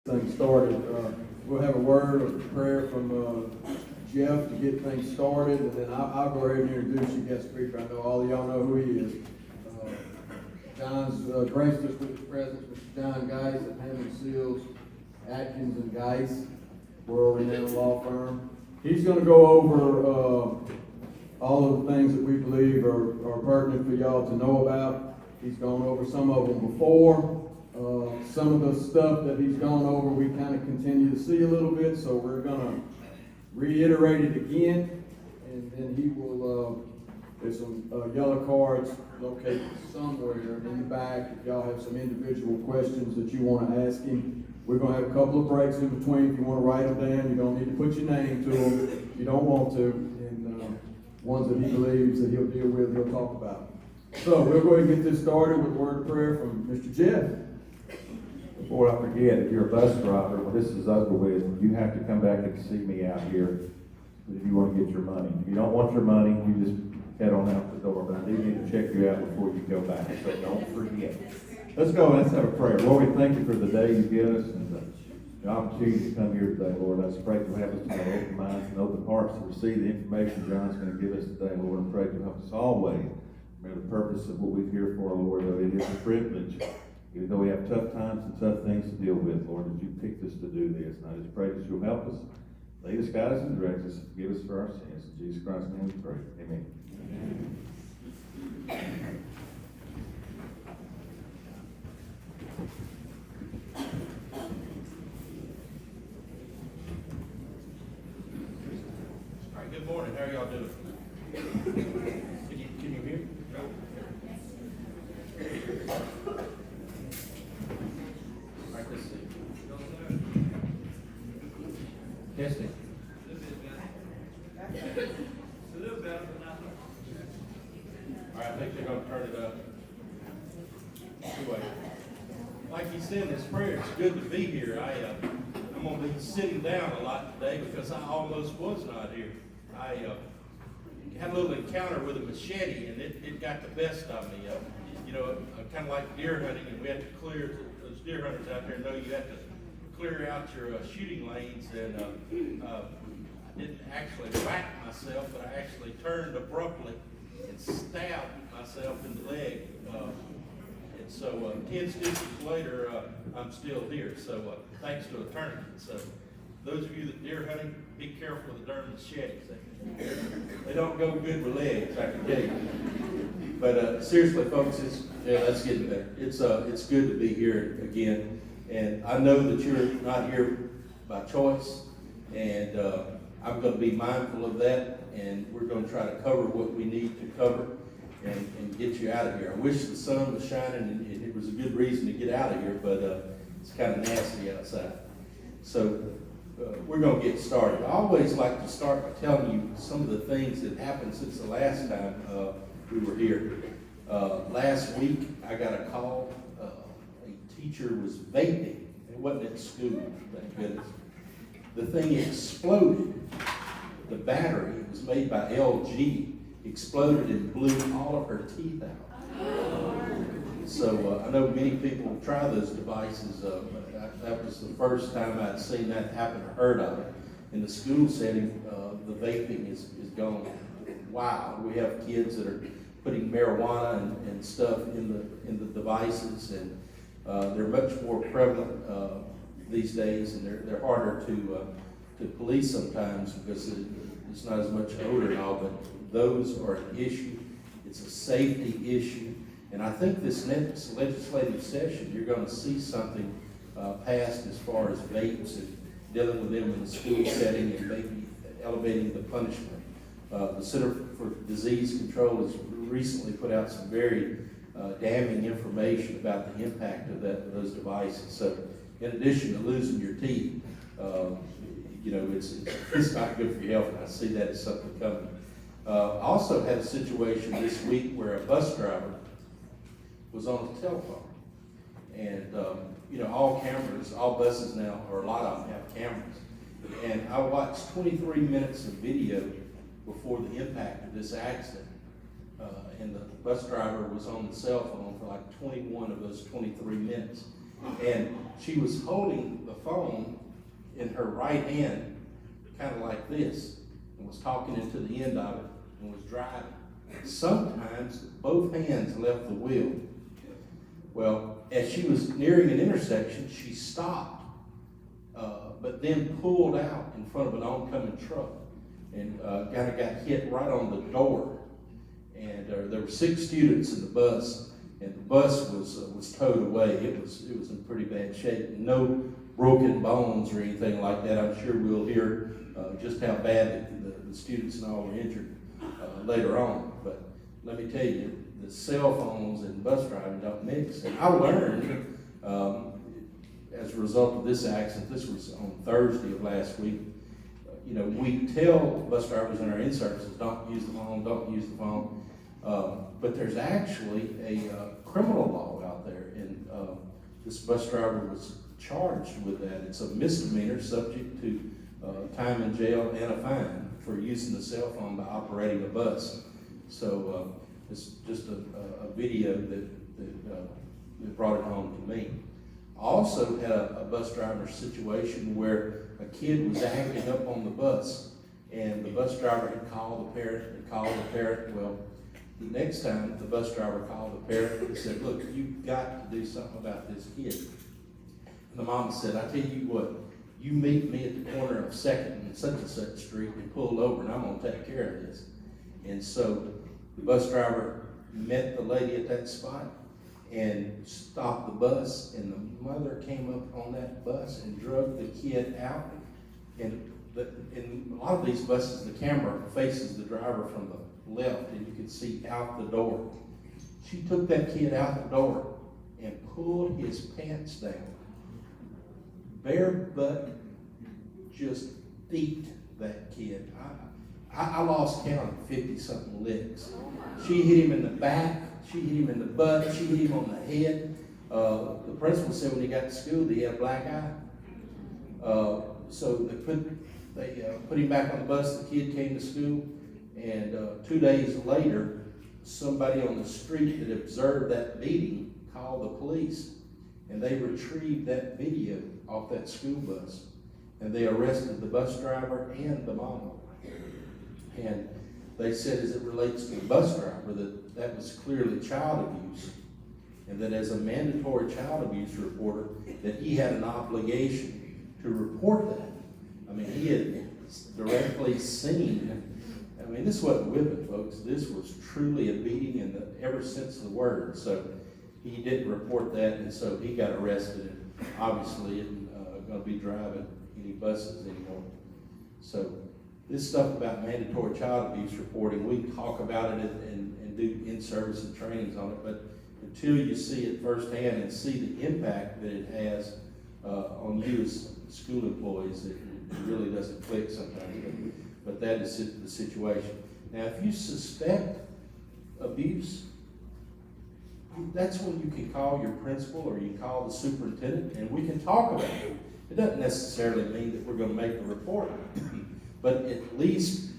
Thing started. We'll have a word of prayer from Jeff to get things started, and then I'll go ahead and introduce you guest speaker. I know all of y'all know who he is. John's graced us with his presence, Mr. John Geis at Hammond Seals, Atkins and Geis, world-renowned law firm. He's going to go over all of the things that we believe are pertinent for y'all to know about. He's gone over some of them before. Some of the stuff that he's gone over, we kind of continue to see a little bit, so we're going to reiterate it again, and then he will, there's some yellow cards located somewhere in the back. If y'all have some individual questions that you want to ask him, we're going to have a couple of breaks in between. If you want to write them down, you don't need to put your name to them. If you don't want to, and ones that he believes that he'll deal with, he'll talk about. So we'll go ahead and get this started with a word of prayer from Mr. Jeff. Before I forget, if you're a bus driver, when this is over with, you have to come back and see me out here if you want to get your money. If you don't want your money, you just head on out the door. But I do need to check you out before you go back, so don't forget. Let's go. Let's have a prayer. Lord, we thank you for the day you've given us and the opportunity to come here today, Lord. I just pray you have us to have open minds and open hearts to receive the information John's going to give us today, Lord. And pray you help us always remember the purpose of what we're here for, Lord. Though it is a privilege. Even though we have tough times and tough things to deal with, Lord, that you picked us to do this. And I just pray that you'll help us, lead us, guide us, and direct us, forgive us for our sins. In Jesus Christ's name we pray. Amen. All right, good morning. How are y'all doing? Can you hear me? No. Testing. All right, I think they're going to turn it up. Anyway, like he said in his prayer, it's good to be here. I'm going to be sitting down a lot today because I almost was not here. I had a little encounter with a machete, and it got the best of me. Kind of like deer hunting, and we had to clear, those deer hunters out there know you have to clear out your shooting lanes, and I didn't actually whack myself, but I actually turned abruptly and stabbed myself in the leg. And so 10 stitches later, I'm still here. So thanks to a tourniquet. So those of you that deer hunting, be careful with the darn machetes. They don't go good with legs, I can tell you. But seriously, folks, let's get better. It's good to be here again. And I know that you're not here by choice, and I'm going to be mindful of that, and we're going to try to cover what we need to cover and get you out of here. I wish the sun was shining, and it was a good reason to get out of here, but it's kind of nasty outside. So we're going to get started. I always like to start by telling you some of the things that happened since the last time we were here. Last week, I got a call. Teacher was vaping. It wasn't at school, thank goodness. The thing exploded. The battery, it was made by LG, exploded and blew all of her teeth out. So I know many people try those devices. That was the first time I'd seen that happen or heard of it. In the school setting, the vaping is gone wild. We have kids that are putting marijuana and stuff in the devices, and they're much more prevalent these days, and they're harder to police sometimes because it's not as much odor and all, but those are an issue. It's a safety issue, and I think this next legislative session, you're going to see something passed as far as vapes and dealing with them in the school setting and maybe elevating the punishment. The Center for Disease Control has recently put out some very damning information about the impact of those devices. So, in addition to losing your teeth, it's not good for your health, and I see that as something coming. Also had a situation this week where a bus driver was on his telephone, and all buses now, or a lot of them have cameras, and I watched 23 minutes of video before the impact of this accident. And the bus driver was on the cell phone for like 21 of those 23 minutes. And she was holding the phone in her right hand, kind of like this, and was talking into the end of it and was driving. Sometimes both hands left the wheel. Well, as she was nearing an intersection, she stopped, but then pulled out in front of an oncoming truck and kind of got hit right on the door. And there were 6 students in the bus, and the bus was towed away. It was in pretty bad shape. No broken bones or anything like that. I'm sure we'll hear just how bad the students and all were injured later on. But let me tell you, the cell phones and bus driving don't mix. And I learned as a result of this accident, this was on Thursday of last week, you know, we tell bus drivers in our in-services, don't use the phone, don't use the phone. But there's actually a criminal law out there, and this bus driver was charged with that. It's a misdemeanor subject to time in jail and a fine for using the cell phone by operating a bus. So it's just a video that brought it home to me. I also had a bus driver situation where a kid was acting up on the bus, and the bus driver had called the parent and called the parent. Well, the next time the bus driver called the parent and said, look, you've got to do something about this kid. And the mom said, I tell you what, you meet me at the corner of 2nd and such street and pull over, and I'm going to take care of this. And so the bus driver met the lady at that spot and stopped the bus, and the mother came up on that bus and drug the kid out. And in a lot of these buses, the camera faces the driver from the left, and you can see out the door. She took that kid out the door and pulled his pants down. Bare butt, just beat that kid. I lost count of 50-something licks. She hit him in the back, she hit him in the butt, she hit him on the head. The principal said when he got to school that he had a black eye. So they put him back on the bus. The kid came to school, and 2 days later, somebody on the street that observed that beating called the police, and they retrieved that video off that school bus, and they arrested the bus driver and the mom. And they said, as it relates to the bus driver, that was clearly child abuse, and that as a mandatory child abuse reporter, that he had an obligation to report that. I mean, he had directly seen. I mean, this wasn't whipping, folks. This was truly a beating in the ever sense of the word. So he didn't report that, and so he got arrested, and obviously isn't going to be driving any buses anymore. So this stuff about mandatory child abuse reporting, we can talk about it and do in-service and trainings on it, but until you see it firsthand and see the impact that it has on you as school employees, it really doesn't click sometimes. But that is the situation. Now, if you suspect abuse, that's when you can call your principal or you call the superintendent, and we can talk about it. It doesn't necessarily mean that we're going to make the report, but at least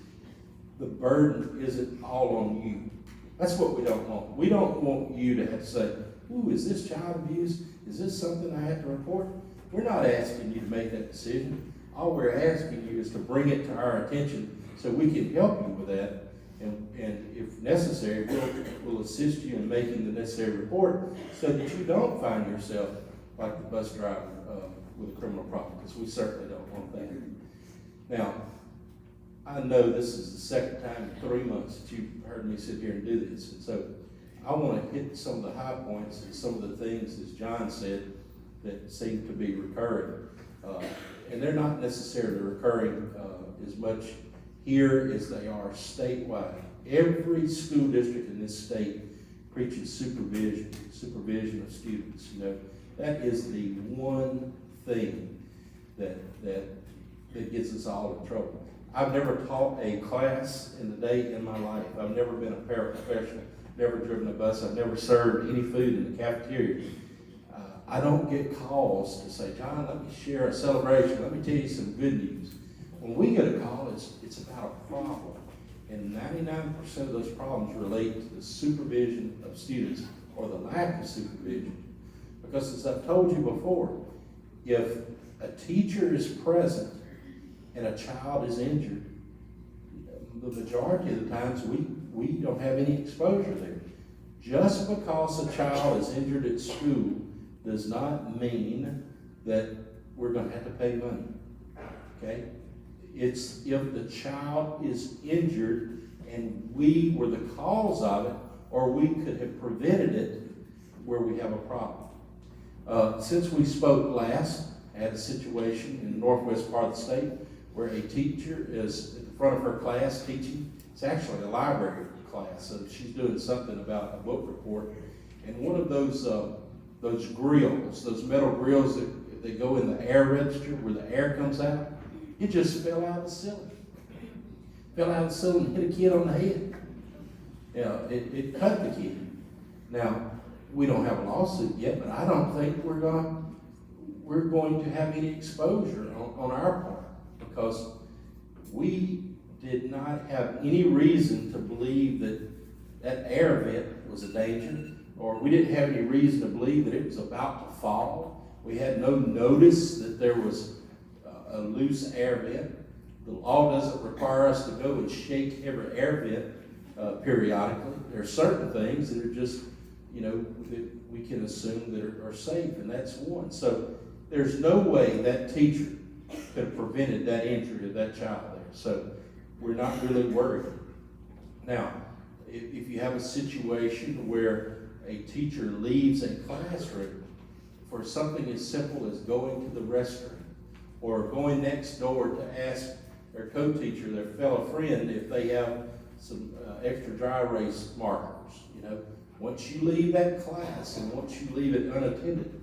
the burden isn't all on you. That's what we don't want. We don't want you to have to say, ooh, is this child abuse? Is this something I have to report? We're not asking you to make that decision. All we're asking you is to bring it to our attention so we can help you with that. And if necessary, we'll assist you in making the necessary report so that you don't find yourself like the bus driver with a criminal problem, because we certainly don't want that. Now, I know this is the second time in 3 months that you've heard me sit here and do this, and so I want to hit some of the high points and some of the things, as John said, that seem to be recurring. And they're not necessarily recurring as much here as they are statewide. Every school district in this state preaches supervision of students. You know, that is the one thing that gets us all in trouble. I've never taught a class in the day in my life. I've never been a paraprofessional, never driven a bus. I've never served any food in the cafeteria. I don't get calls to say, John, let me share a celebration. Let me tell you some good news. When we get a call, it's about a problem. And 99% of those problems relate to the supervision of students or the lack of supervision. Because as I've told you before, if a teacher is present and a child is injured, the majority of the times we don't have any exposure there. Just because a child is injured at school does not mean that we're gonna have to pay money, okay? It's if the child is injured and we were the cause of it, or we could have prevented it, where we have a problem. Since we spoke last, I had a situation in the northwest part of the state where a teacher is at the front of her class teaching. It's actually a library class, so she's doing something about a book report. And one of those grills, those metal grills that go in the air register where the air comes out, it just fell out of the ceiling. Fell out of the ceiling and hit a kid on the head. It cut the kid. Now, we don't have a lawsuit yet, but I don't think we're going to have any exposure on our part, because we did not have any reason to believe that air vent was a danger, or we didn't have any reason to believe that it was about to fall. We had no notice that there was a loose air vent. The law doesn't require us to go and shake every air vent periodically. There are certain things that are just, that we can assume that are safe, and that's one. So there's no way that teacher could have prevented that injury of that child there. So we're not really worried. Now, if you have a situation where a teacher leaves a classroom for something as simple as going to the restroom, or going next door to ask their co-teacher, their fellow friend, if they have some extra dry erase markers, once you leave that class and once you leave it unattended,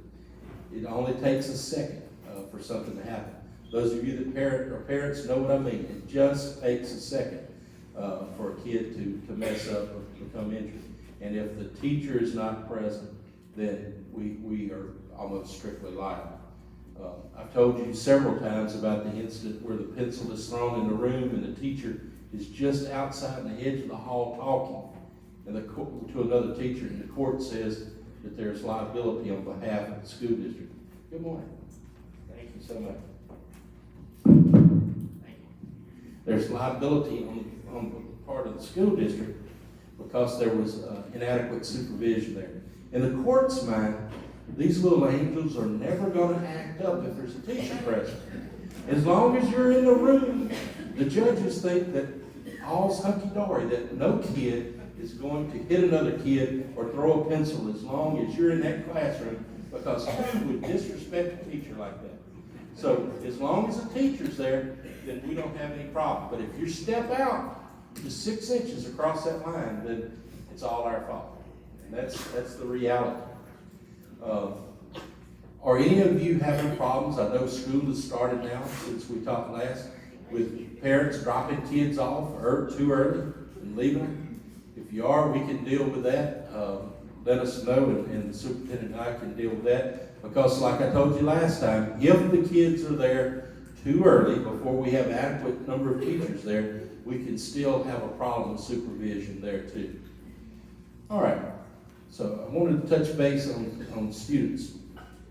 it only takes a second for something to happen. Those of you that are parents know what I mean. It just takes a second for a kid to mess up or become injured. And if the teacher is not present, then we are almost strictly liable. I've told you several times about the incident where the pencil is thrown in the room and the teacher is just outside the edge of the hall talking to another teacher, and the court says that there's liability on behalf of the school district. Good morning. Thank you so much. Thank you. There's liability on the part of the school district because there was inadequate supervision there. In the court's mind, these little angels are never going to act up if there's a teacher present. As long as you're in the room, the judges think that all's hunky-dory, that no kid is going to hit another kid or throw a pencil as long as you're in that classroom, because who would disrespect a teacher like that? So as long as the teacher's there, then we don't have any problem. But if you step out just 6 inches across that line, then it's all our fault. And that's the reality. Are any of you having problems? I know school has started now since we talked last, with parents dropping kids off too early and leaving them. If you are, we can deal with that. Let us know, and the superintendent and I can deal with that. Because like I told you last time, if the kids are there too early, before we have adequate number of teachers there, we can still have a problem with supervision there too. All right, so I wanted to touch base on students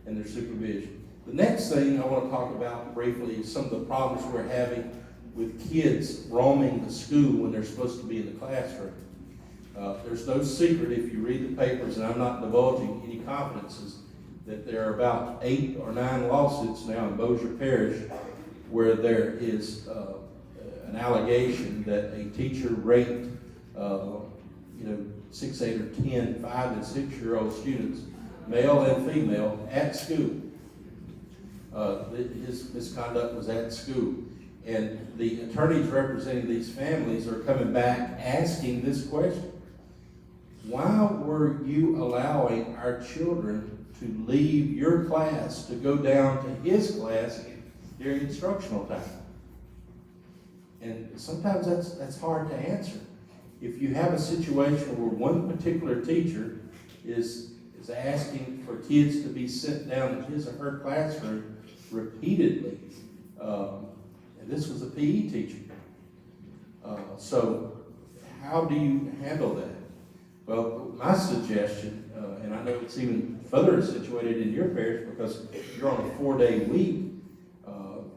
and their supervision. The next thing I want to talk about briefly is some of the problems we're having with kids roaming the school when they're supposed to be in the classroom. There's no secret if you read the papers, and I'm not divulging any confidences, that there are about 8 or 9 lawsuits now in Bossier Parish where there is an allegation that a teacher raped 6, 8, or 10, 5, and 6-year-old students, male and female, at school. His misconduct was at school. And the attorneys representing these families are coming back asking this question. Why were you allowing our children to leave your class to go down to his class during instructional time? And sometimes that's hard to answer. If you have a situation where one particular teacher is asking for kids to be sent down to his or her classroom repeatedly, and this was a PE teacher. So how do you handle that? Well, my suggestion, and I know it's even further situated in your parish because you're on a 4-day week.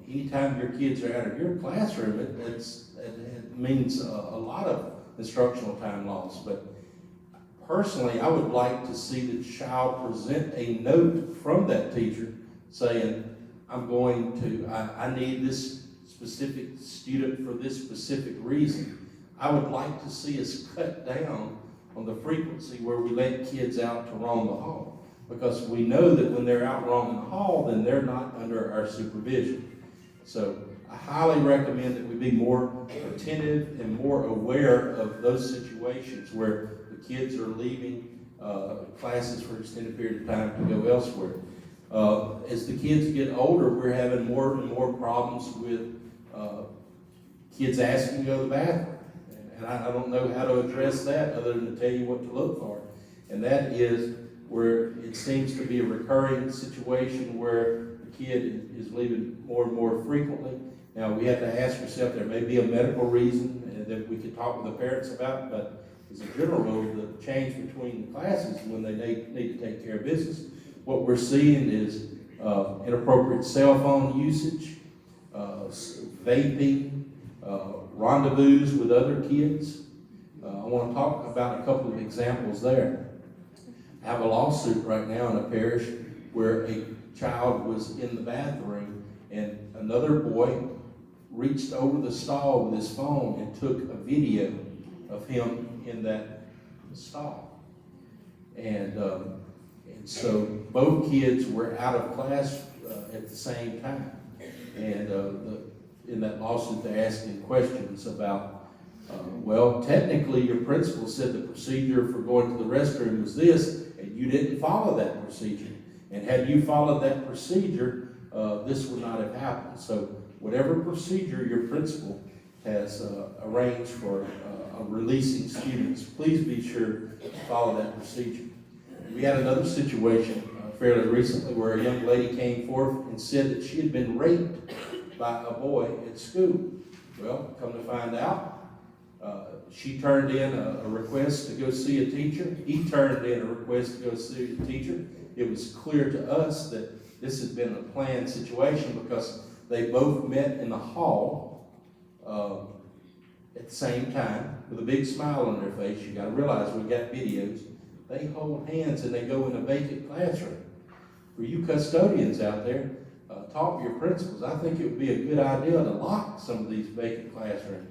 Anytime your kids are out of your classroom, it means a lot of instructional time lost. But personally, I would like to see the child present a note from that teacher saying, I need this specific student for this specific reason. I would like to see us cut down on the frequency where we let kids out to roam the hall. Because we know that when they're out roaming the hall, then they're not under our supervision. So I highly recommend that we be more attentive and more aware of those situations where the kids are leaving classes for an extended period of time to go elsewhere. As the kids get older, we're having more and more problems with kids asking to go to the bathroom. And I don't know how to address that other than to tell you what to look for. And that is where it seems to be a recurring situation where the kid is leaving more and more frequently. Now, we have to ask ourselves, there may be a medical reason that we could talk with the parents about, but as a general rule, the change between the classes when they need to take care of business. What we're seeing is inappropriate cell phone usage, vaping, rendezvous with other kids. I want to talk about a couple of examples there. I have a lawsuit right now in a parish where a child was in the bathroom and another boy reached over the stall with his phone and took a video of him in that stall. And so both kids were out of class at the same time. And in that lawsuit, they're asking questions about, well, technically your principal said the procedure for going to the restroom was this, and you didn't follow that procedure. And had you followed that procedure, this would not have happened. So whatever procedure your principal has arranged for releasing students, please be sure to follow that procedure. We had another situation fairly recently where a young lady came forth and said that she had been raped by a boy at school. Well, come to find out, she turned in a request to go see a teacher. He turned in a request to go see a teacher. It was clear to us that this had been a planned situation because they both met in the hall at the same time with a big smile on their face. You got to realize we got videos. They hold hands and they go in a vacant classroom. For you custodians out there, talk to your principals. I think it would be a good idea to lock some of these vacant classrooms.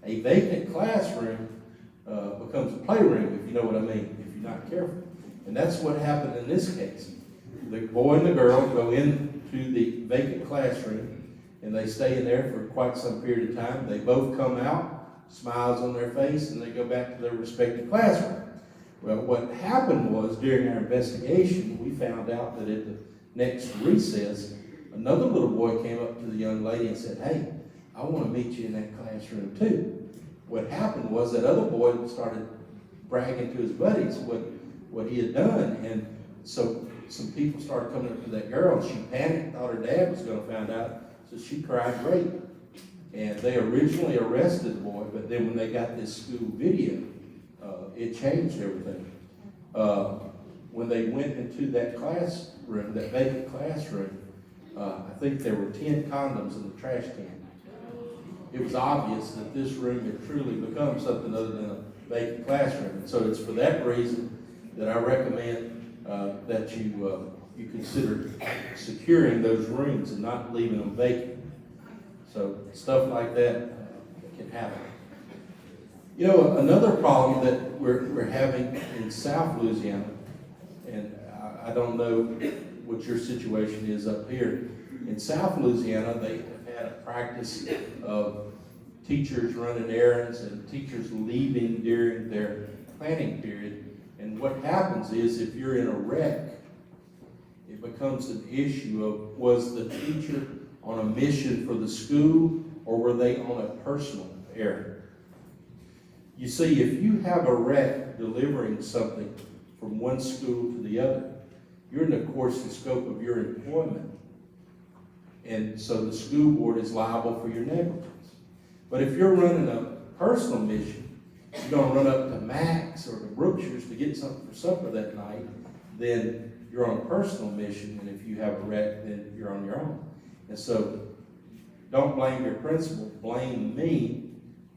A vacant classroom becomes a playroom, if you know what I mean, if you're not careful. And that's what happened in this case. The boy and the girl go into the vacant classroom and they stay in there for quite some period of time. They both come out, smiles on their face, and they go back to their respective classroom. Well, what happened was during our investigation, we found out that at the next recess, another little boy came up to the young lady and said, "Hey, I want to meet you in that classroom too." What happened was that other boy started bragging to his buddies what he had done. And so some people started coming up to that girl and she panicked, thought her dad was going to find out. So she cried rape. And they originally arrested the boy, but then when they got this school video, it changed everything. When they went into that classroom, that vacant classroom, I think there were 10 condoms in the trash can. It was obvious that this room had truly become something other than a vacant classroom. And so it's for that reason that I recommend that you consider securing those rooms and not leaving them vacant. So stuff like that can happen. You know, another problem that we're having in South Louisiana, and I don't know what your situation is up here. In South Louisiana, they have had a practice of teachers running errands and teachers leaving during their planning period. And what happens is if you're in a wreck, it becomes an issue of was the teacher on a mission for the school or were they on a personal errand? You see, if you have a wreck delivering something from one school to the other, you're in the course and scope of your employment. And so the school board is liable for your negligence. But if you're running a personal mission, you're going to run up to Max or to Brookshire's to get something for supper that night, then you're on a personal mission, and if you have a wreck, then you're on your own. And so, don't blame your principal, blame me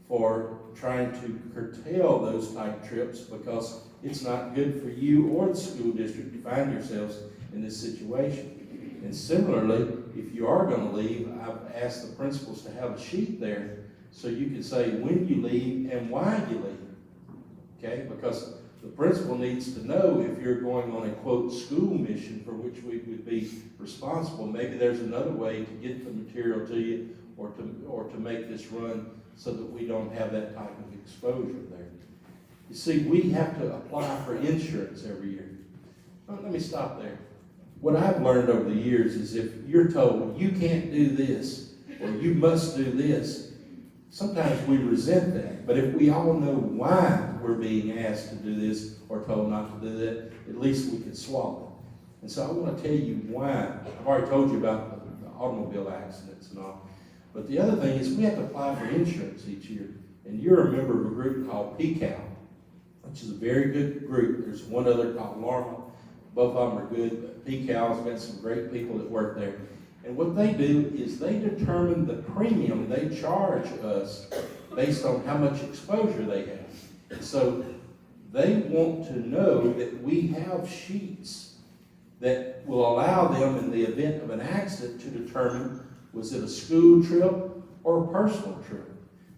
for trying to curtail those type trips, because it's not good for you or the school district to find yourselves in this situation. And similarly, if you are gonna leave, I've asked the principals to have a sheet there so you can say when you leave and why you leave. Okay, because the principal needs to know if you're going on a quote school mission for which we would be responsible. Maybe there's another way to get the material to you, or to make this run so that we don't have that type of exposure there. You see, we have to apply for insurance every year. Well, let me stop there. What I've learned over the years is if you're told you can't do this or you must do this, sometimes we resent that. But if we all know why we're being asked to do this or told not to do that, at least we can swallow it. And so I want to tell you why. I've already told you about the automobile accidents and all. But the other thing is we have to apply for insurance each year. And you're a member of a group called PCAL, which is a very good group. There's one other called Lorma. Both of them are good. But PCAL's got some great people that work there. And what they do is they determine the premium they charge us based on how much exposure they have. And so they want to know that we have sheets that will allow them, in the event of an accident, to determine was it a school trip or a personal trip.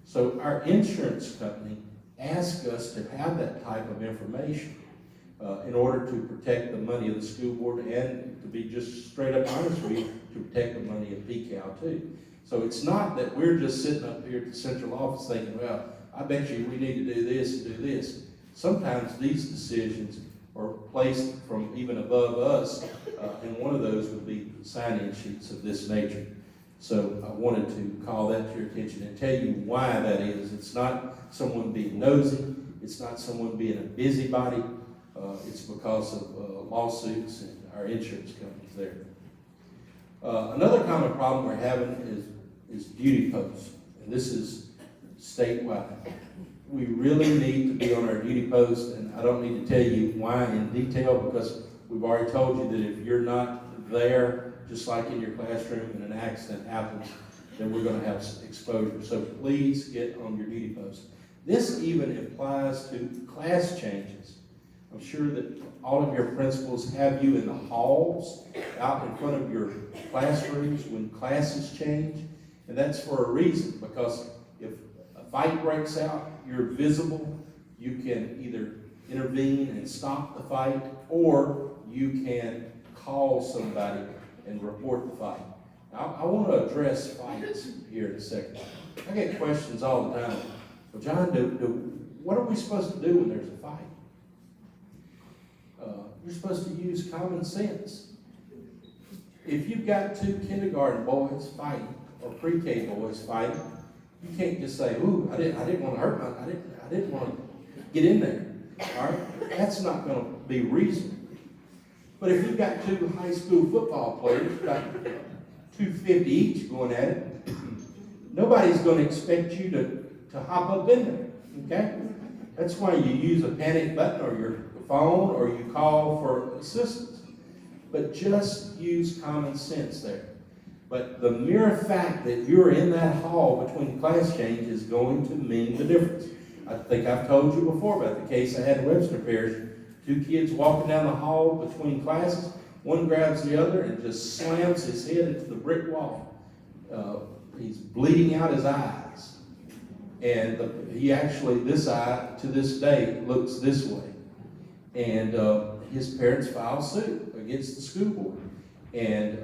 So our insurance company asks us to have that type of information in order to protect the money of the school board, and to be just straight up honest with you, to protect the money of PCAL too. So it's not that we're just sitting up here at the central office thinking, well, I bet you we need to do this and do this. Sometimes these decisions are placed from even above us, and one of those would be sign-in sheets of this nature. So I wanted to call that to your attention and tell you why that is. It's not someone being nosy. It's not someone being a busybody. It's because of lawsuits and our insurance companies there. Another common problem we're having is duty posts, and this is statewide. We really need to be on our duty post, and I don't need to tell you why in detail, because we've already told you that if you're not there, just like in your classroom, and an accident happens, then we're going to have exposure. So please get on your duty post. This even applies to class changes. I'm sure that all of your principals have you in the halls, out in front of your classrooms when classes change. And that's for a reason, because if a fight breaks out, you're visible. You can either intervene and stop the fight, or you can call somebody and report the fight. Now, I want to address fights here in a second. I get questions all the time. Well, John, what are we supposed to do when there's a fight? You're supposed to use common sense. If you've got two kindergarten boys fighting, or pre-K boys fighting, you can't just say, "Ooh, I didn't want to hurt my, I didn't want to get in there." All right, that's not going to be reasonable. But if you've got two high school football players, about 250 each going at it, nobody's going to expect you to hop up in there. Okay, that's why you use a panic button or your phone, or you call for assistance. But just use common sense there. But the mere fact that you're in that hall between class change is going to mean the difference. I think I've told you before about the case I had in Webster Parish. Two kids walking down the hall between classes. One grabs the other and just slams his head into the brick wall. He's bleeding out his eyes. And he actually, this eye, to this day, looks this way. And his parents filed suit against the school board. And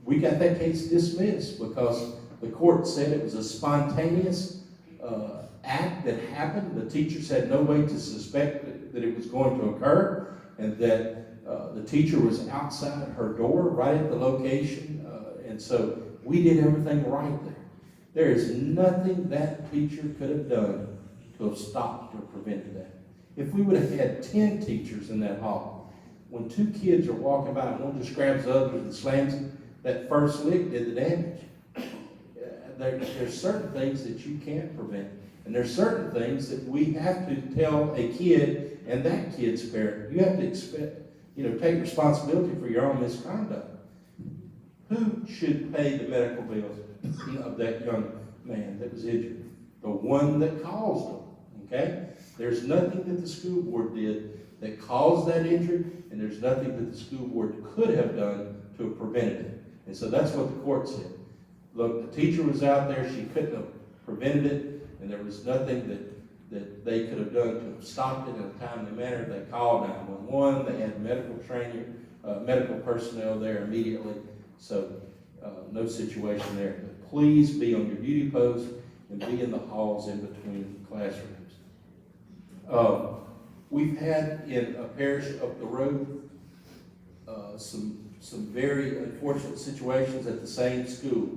we got that case dismissed because the court said it was a spontaneous act that happened. The teachers had no way to suspect that it was going to occur, and that the teacher was outside her door right at the location. And so we did everything right there. There is nothing that teacher could have done to have stopped or prevented that. If we would have had 10 teachers in that hall, when two kids are walking by and one just grabs the other and slams him, that first lick did the damage. There's certain things that you can't prevent. And there's certain things that we have to tell a kid and that kid's parent. You have to take responsibility for your own misconduct. Who should pay the medical bills of that young man that was injured? The one that caused them, okay? There's nothing that the school board did that caused that injury, and there's nothing that the school board could have done to have prevented it. And so that's what the court said. Look, the teacher was out there, she couldn't have prevented it, and there was nothing that they could have done to have stopped it in a timely manner. They called 911, they had medical personnel there immediately, so no situation there. But please be on your duty post and be in the halls in between classrooms. We've had in a parish up the road some very unfortunate situations at the same school.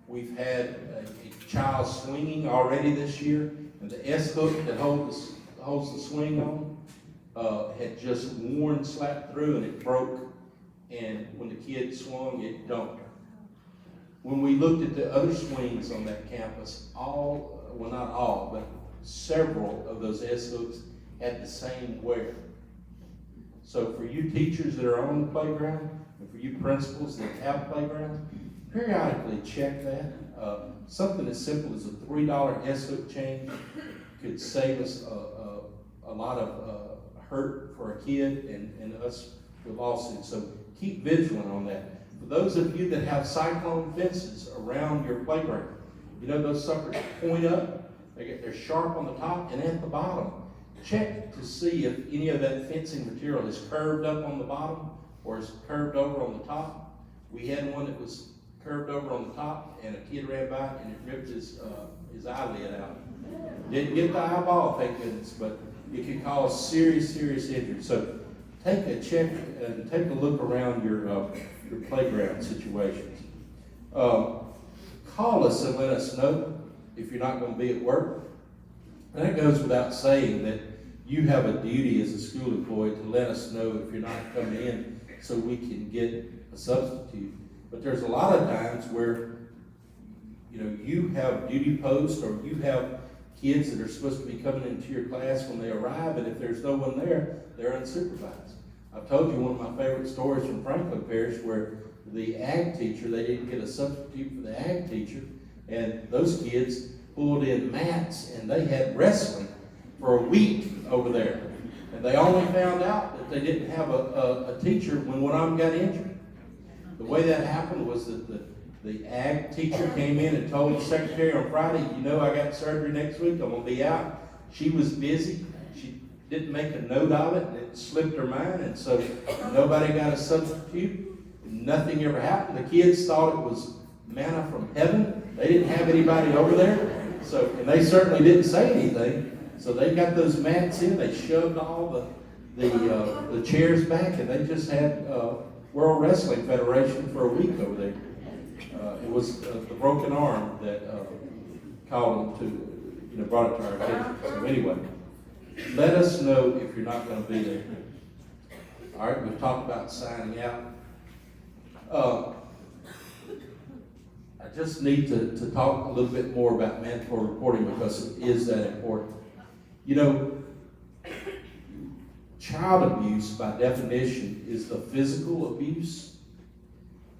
We've had a child swinging already this year, and the S-hook that holds the swing on had just worn, slapped through, and it broke. And when the kid swung, it dumped her. When we looked at the other swings on that campus, well, not all, but several of those S-hooks had the same wear. So for you teachers that are on the playground, and for you principals that have playgrounds, periodically check that. Something as simple as a $3 S-hook change could save us a lot of hurt for a kid and us with lawsuits. So keep vigilant on that. For those of you that have cyclone fences around your playground, those suckers point up, they're sharp on the top and at the bottom. Check to see if any of that fencing material is curved up on the bottom or is curved over on the top. We had one that was curved over on the top, and a kid ran by and it ripped his eyelid out. Didn't get the eyeball, thank goodness, but it could cause serious injury. So take a check and take a look around your playground situations. Call us and let us know if you're not going to be at work. And that goes without saying that you have a duty as a school employee to let us know if you're not coming in so we can get a substitute. But there's a lot of times where, you have duty posts or you have kids that are supposed to be coming into your class when they arrive, and if there's no one there, they're unsupervised. I've told you one of my favorite stories from Franklin Parish where the ag teacher, they didn't get a substitute for the ag teacher, and those kids pulled in mats and they had wrestling for a week over there. And they only found out that they didn't have a teacher when one of them got injured. The way that happened was that the ag teacher came in and told the secretary on Friday, I got surgery next week, I'm gonna be out. She was busy. She didn't make a note of it, and it slipped her mind, and so nobody got a substitute. Nothing ever happened. The kids thought it was manna from heaven. They didn't have anybody over there, and they certainly didn't say anything. So they got those mats in, they shoved all the chairs back, and they just had World Wrestling Federation for a week over there. It was the broken arm that called them to, brought it to our attention. So anyway, let us know if you're not going to be there. All right, we've talked about signing out. I just need to talk a little bit more about mandatory reporting because it is that important. Child abuse, by definition, is the physical abuse,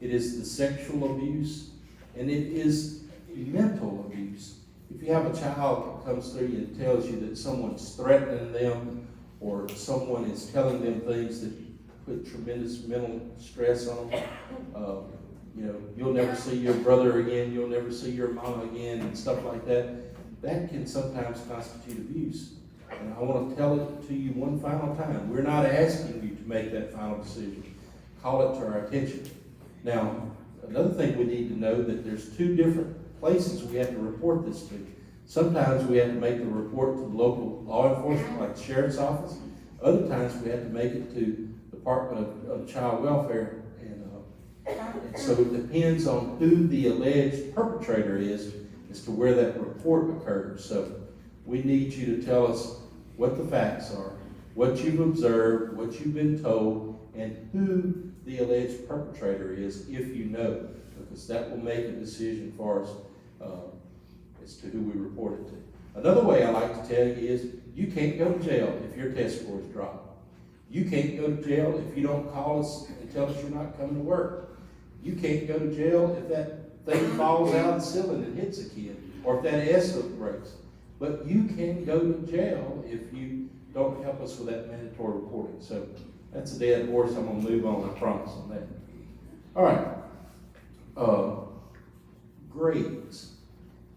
it is the sexual abuse, and it is mental abuse. If you have a child that comes through you and tells you that someone's threatening them or someone is telling them things that put tremendous mental stress on them, you'll never see your brother again, you'll never see your mama again, and stuff like that, that can sometimes constitute abuse. And I want to tell it to you one final time. We're not asking you to make that final decision. Call it to our attention. Now, another thing we need to know that there's two different places we have to report this to. Sometimes we have to make the report to the local law enforcement, like the sheriff's office. Other times we have to make it to the Department of Child Welfare. And so it depends on who the alleged perpetrator is as to where that report occurs. So we need you to tell us what the facts are, what you've observed, what you've been told, and who the alleged perpetrator is, if you know, because that will make a decision for us as to who we report it to. Another way I like to tell you is you can't go to jail if your test scores drop. You can't go to jail if you don't call us and tell us you're not coming to work. You can't go to jail if that thing falls out of the ceiling and hits a kid, or if that escalator breaks. But you can go to jail if you don't help us with that mandatory reporting. So that's a dead horse. I'm gonna move on, I promise on that. All right. Grades.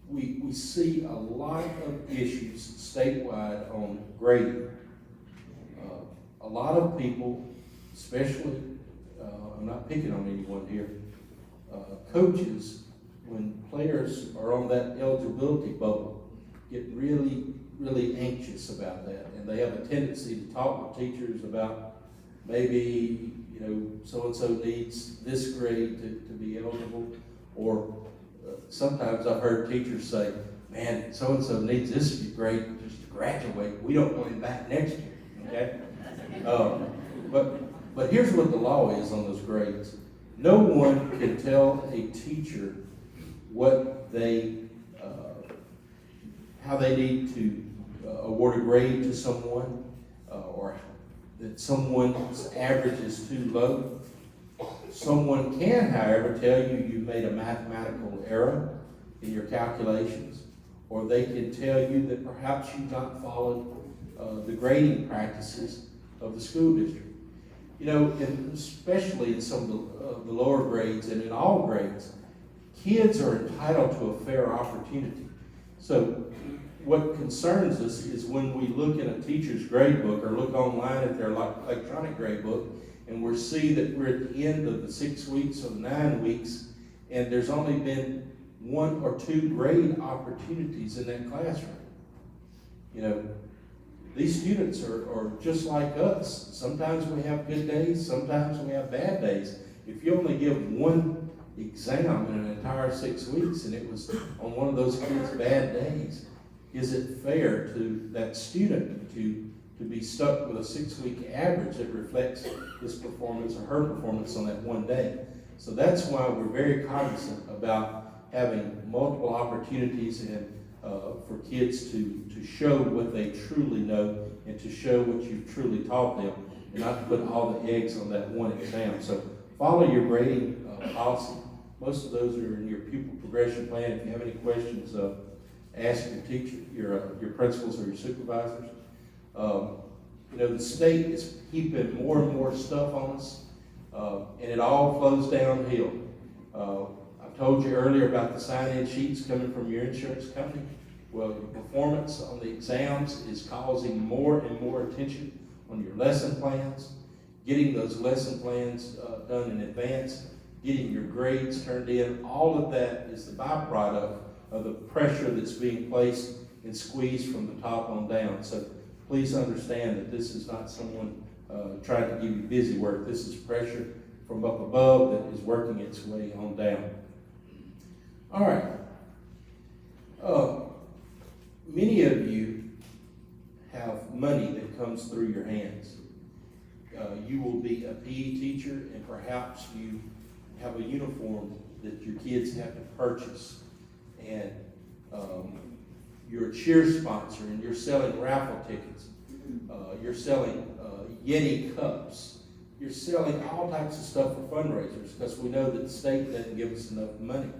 We see a lot of issues statewide on grading. A lot of people, especially, I'm not picking on anyone here, coaches, when players are on that eligibility bubble, get really, really anxious about that. And they have a tendency to talk with teachers about maybe, so-and-so needs this grade to be eligible. Or sometimes I've heard teachers say, man, so-and-so needs this grade just to graduate. We don't want him back next year, okay? But here's what the law is on those grades. No one can tell a teacher what how they need to award a grade to someone, or that someone's average is too low. Someone can, however, tell you made a mathematical error in your calculations, or they can tell you that perhaps you've not followed the grading practices of the school district. And especially in some of the lower grades and in all grades, kids are entitled to a fair opportunity. So what concerns us is when we look in a teacher's grade book or look online at their electronic grade book, and we see that we're at the end of the 6 weeks or 9 weeks, and there's only been 1 or 2 grade opportunities in that classroom. These students are just like us. Sometimes we have good days, sometimes we have bad days. If you only give 1 exam in an entire 6 weeks and it was on one of those kids' bad days, is it fair to that student to be stuck with a 6-week average that reflects his performance or her performance on that one day? So that's why we're very cognizant about having multiple opportunities and for kids to show what they truly know and to show what you've truly taught them, and not to put all the eggs on that one exam. So follow your grading policy. Most of those are in your pupil progression plan. If you have any questions, ask your teacher, your principals or your supervisors. The state is heaping more and more stuff on us, and it all flows downhill. I told you earlier about the sign-in sheets coming from your insurance company. Well, your performance on the exams is causing more and more attention on your lesson plans, getting those lesson plans done in advance, getting your grades turned in. All of that is the byproduct of the pressure that's being placed and squeezed from the top on down. So please understand that this is not someone trying to give you busy work. This is pressure from up above that is working its way on down. All right. Many of you have money that comes through your hands. You will be a PE teacher, and perhaps you have a uniform that your kids have to purchase. And you're a cheer sponsor, and you're selling raffle tickets. You're selling Yeti cups. You're selling all types of stuff for fundraisers, because we know that the state doesn't give us enough money.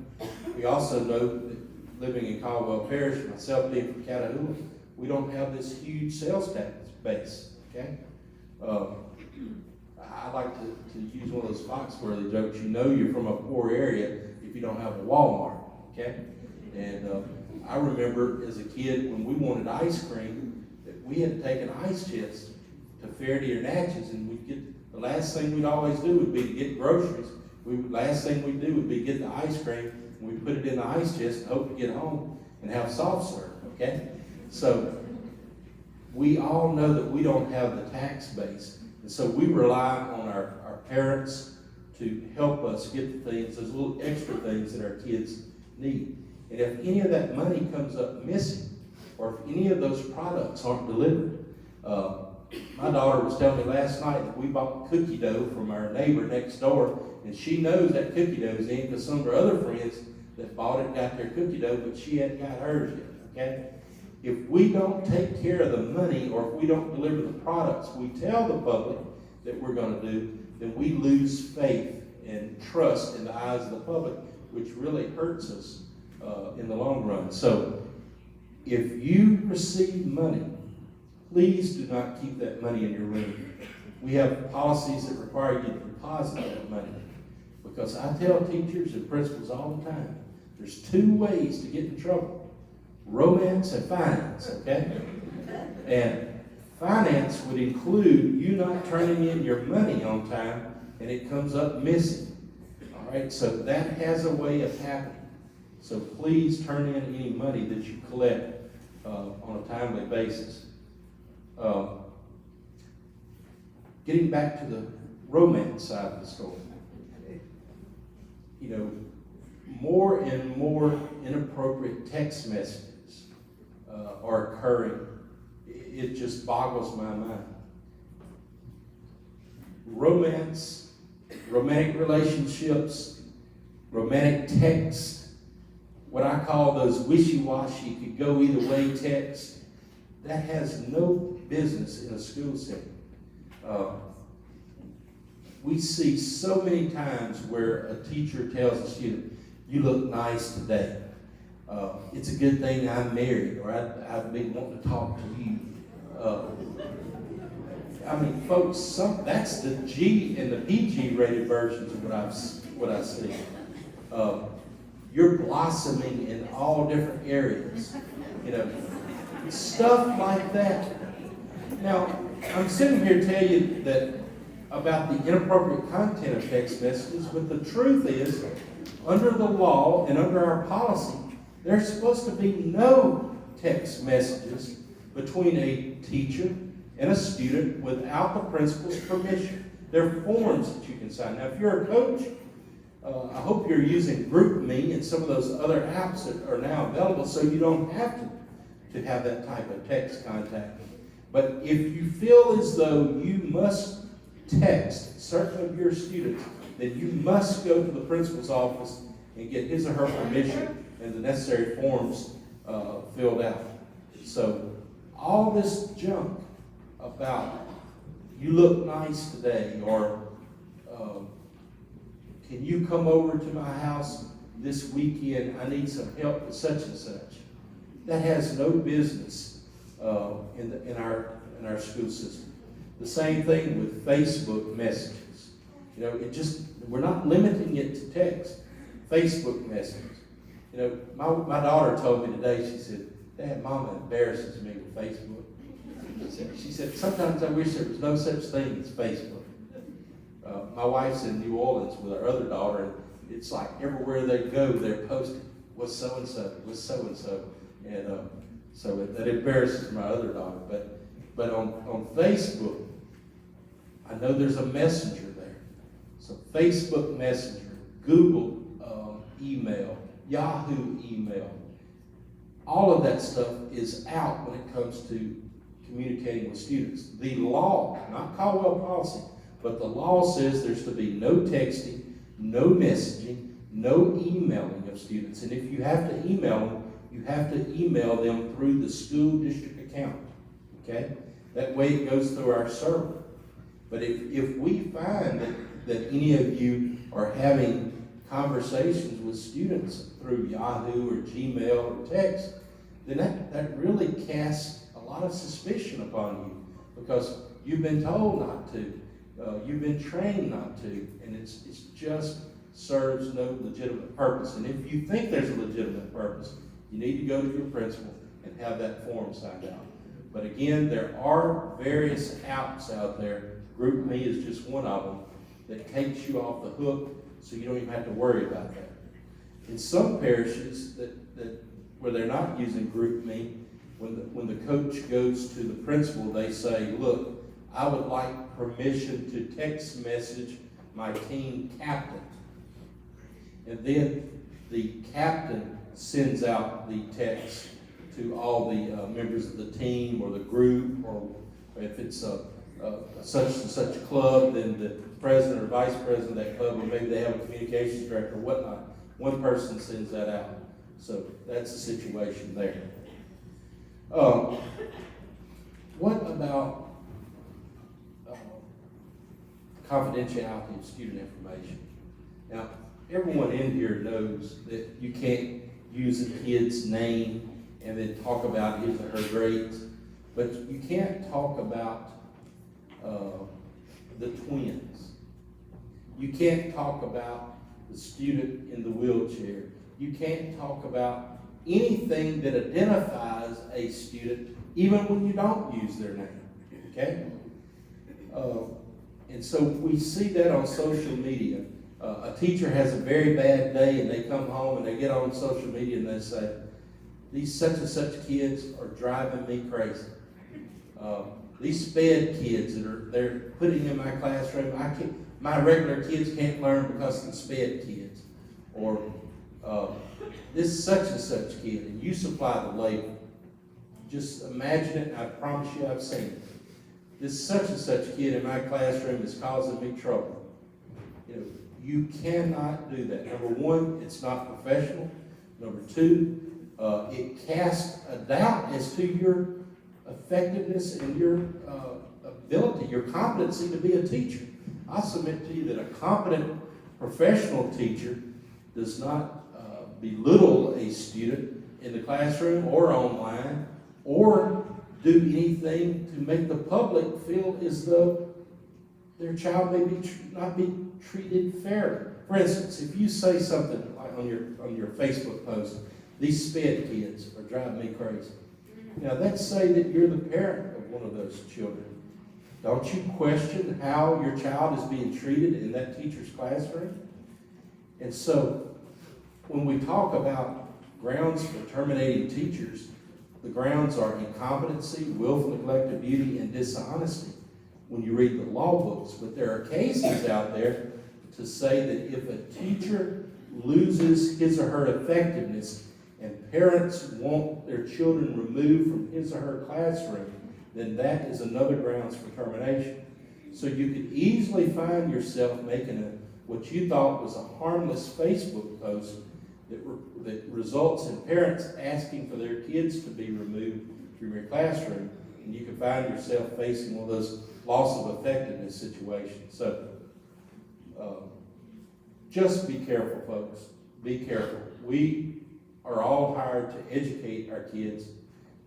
We also know that living in Caldwell Parish, myself being from Catahoula, we don't have this huge sales tax base, okay? I like to use one of those Foxworthy jokes. You're from a poor area if you don't have a Walmart, okay? And I remember as a kid when we wanted ice cream, that we had to take an ice chest to Faraday or Natchez, and the last thing we'd always do would be to get groceries. Last thing we'd do would be get the ice cream, and we'd put it in the ice chest and hope to get home and have soft serve, okay? So we all know that we don't have the tax base, and so we rely on our parents to help us get the things, those little extra things that our kids need. And if any of that money comes up missing, or if any of those products aren't delivered, my daughter was telling me last night that we bought cookie dough from our neighbor next door, and she knows that cookie dough is in because some of her other friends that bought it got their cookie dough, but she hadn't got hers yet, okay? If we don't take care of the money, or if we don't deliver the products, we tell the public that we're gonna do, then we lose faith and trust in the eyes of the public, which really hurts us in the long run. So if you receive money, please do not keep that money in your room. We have policies that require you to deposit that money. Because I tell teachers and principals all the time, there's two ways to get in trouble: romance and finance, okay? And finance would include you not turning in your money on time and it comes up missing. All right, so that has a way of happening. So please turn in any money that you collect on a timely basis. Getting back to the romance side of the story, you know, more and more inappropriate text messages are occurring. It just boggles my mind. Romance, romantic relationships, romantic texts, what I call those wishy-washy, could go either way texts, that has no business in a school setting. We see so many times where a teacher tells a student, "You look nice today. It's a good thing I'm married," or "I've been wanting to talk to you." I mean, folks, that's the G and the PG rated versions of what I see. You're blossoming in all different areas, you know, stuff like that. Now, I'm sitting here telling you that about the inappropriate content of text messages, but the truth is, under the law and under our policy, there's supposed to be no text messages between a teacher and a student without the principal's permission. There are forms that you can sign. Now, if you're a coach, I hope you're using GroupMe and some of those other apps that are now available so you don't have to have that type of text contact. But if you feel as though you must text certain of your students, then you must go to the principal's office and get his or her permission and the necessary forms filled out. So all this junk about "you look nice today," or "can you come over to my house this weekend? I need some help with such and such," that has no business in our school system. The same thing with Facebook messages. You know, we're not limiting it to text. Facebook messages. You know, my daughter told me today, she said, "Dad, Mama embarrasses me with Facebook." She said, "Sometimes I wish there was no such thing as Facebook." My wife's in New Orleans with our other daughter, and it's like everywhere they go, they're posting, "What's so-and-so, what's so-and-so." And so that embarrasses my other daughter. But on Facebook, I know there's a messenger there. So Facebook Messenger, Google email, Yahoo email, all of that stuff is out when it comes to communicating with students. The law, not Caldwell policy, but the law says there's to be no texting, no messaging, no emailing of students. And if you have to email them, you have to email them through the school district account, okay? That way it goes through our server. But if we find that any of you are having conversations with students through Yahoo or Gmail or text, then that really casts a lot of suspicion upon you, because you've been told not to, you've been trained not to, and it's just serves no legitimate purpose. And if you think there's a legitimate purpose, you need to go to your principal and have that form signed out. But again, there are various apps out there. GroupMe is just one of them that takes you off the hook, so you don't even have to worry about that. In some parishes where they're not using GroupMe, when the coach goes to the principal, they say, "Look, I would like permission to text message my team captain." And then the captain sends out the text to all the members of the team or the group, or if it's such and such club, then the president or vice president of that club, or maybe they have a communications director or whatnot. One person sends that out. So that's the situation there. What about confidentiality of student information. Now, everyone in here knows that you can't use a kid's name and then talk about his or her grades, but you can't talk about the twins. You can't talk about the student in the wheelchair. You can't talk about anything that identifies a student, even when you don't use their name, okay? And so we see that on social media. A teacher has a very bad day and they come home and they get on social media and they say, these such and such kids are driving me crazy. These SPED kids they're putting in my classroom, my regular kids can't learn because of the SPED kids. Or this such and such kid, and you supply the label. Just imagine it, and I promise you I've seen it. This such and such kid in my classroom is causing me trouble. You cannot do that. Number one, it's not professional. Number two, it casts a doubt as to your effectiveness and your ability, your competency to be a teacher. I submit to you that a competent professional teacher does not belittle a student in the classroom or online or do anything to make the public feel as though their child may not be treated fairly. For instance, if you say something like on your Facebook post, these SPED kids are driving me crazy. Now let's say that you're the parent of one of those children. Don't you question how your child is being treated in that teacher's classroom? And so when we talk about grounds for terminating teachers, the grounds are incompetency, willful neglect of duty, and dishonesty when you read the law books. But there are cases out there to say that if a teacher loses his or her effectiveness and parents want their children removed from his or her classroom, then that is another grounds for termination. So you could easily find yourself making what you thought was a harmless Facebook post that results in parents asking for their kids to be removed from your classroom, and you can find yourself facing one of those loss of effectiveness situations. So just be careful, folks. Be careful. We are all hired to educate our kids,